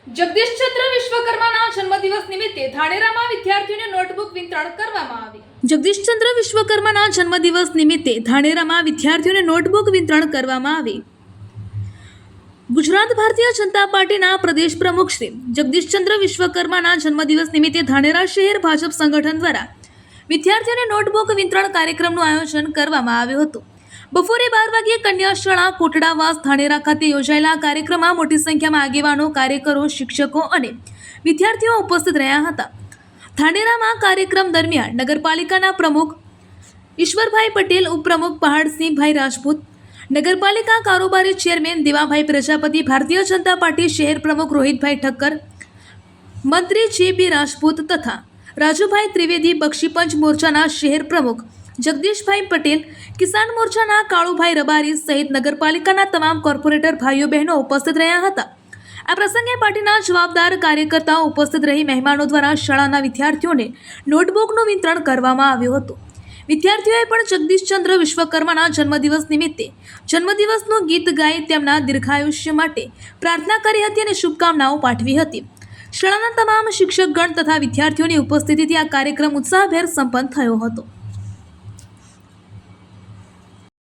જગદીશચંદ્ર વિશ્વકર્માના જન્મદિવસ નિમિત્તે ધાનેરામાં વિદ્યાર્થીઓને નોટબુક વિતરણ કરવામાં આવી. જગદીશચંદ્ર વિશ્વકર્માના જન્મદિવસ નિમિત્તે ધાનેરામાં વિદ્યાર્થીઓને નોટબુક વિતરણ કરવામાં આવી. ગુજરાત ભારતીય જનતા પાર્ટીના પ્રદેશ પ્રમુખ શ્રી જગદીશચંદ્ર વિશ્વકર્માના જન્મદિવસ નિમિત્તે ધાનેરા શહેર ભાજપ સંગઠન દ્વારા વિદ્યાર્થીઓને નોટબુક વિતરણ કાર્યક્રમનું આયોજન કરવામાં આવ્યું હતું. બપોરે 12 વાગ્યે કન્યા શાળા કોટડાવાસ ધાનેરા ખાતે યોજાયેલા કાર્યક્રમમાં મોટી સંખ્યામાં આગેવાનો, કાર્યકરો, શિક્ષકો અને વિદ્યાર્થીઓ ઉપસ્થિત રહ્યા હતા. ધાનેરામાં કાર્યક્રમ દરમિયાન નગરપાલિકાના પ્રમુખ ઈશ્વરભાઈ પટેલ, ઉપપ્રમુખ પહાડસિંહભાઈ રાજપૂત, નગરપાલિકા કારોબારી ચેરમેન દેવાભાઈ પ્રજાપતિ, ભારતીય જનતા પાર્ટી શહેર પ્રમુખ રોહિતભાઈ ઠક્કર, મંત્રી જે.બી. રાજપૂત તથા રાજુભાઈ ત્રિવેદી, બક્ષીપંચ મોરચાના શહેર પ્રમુખ જગદીશભાઈ પટેલ, કિસાન મોરચાના કાળુભાઈ રબારી સહિત નગરપાલિકાના તમામ કોર્પોરેટર ભાઈઓ બહેનો ઉપસ્થિત રહ્યા હતા. આ પ્રસંગે પાર્ટીના જવાબદાર કાર્યકર્તાઓ ઉપસ્થિત રહી મહેમાનો દ્વારા શાળાના વિદ્યાર્થીઓને નોટબુકનું વિતરણ કરવામાં આવ્યું હતું. વિદ્યાર્થીઓએ પણ જગદીશચંદ્ર વિશ્વકર્માના જન્મદિવસ નિમિત્તે જન્મદિવસનું ગીત ગાઈ તેમના દીર્ઘાયુષ્ય માટે પ્રાર્થના કરી હતી અને શુભકામનાઓ પાઠવી હતી. શાળાના તમામ શિક્ષકગણ તથા વિદ્યાર્થીઓની ઉપસ્થિતિથી આ કાર્યક્રમ ઉત્સાહભેર સંપન્ન થયો હતો.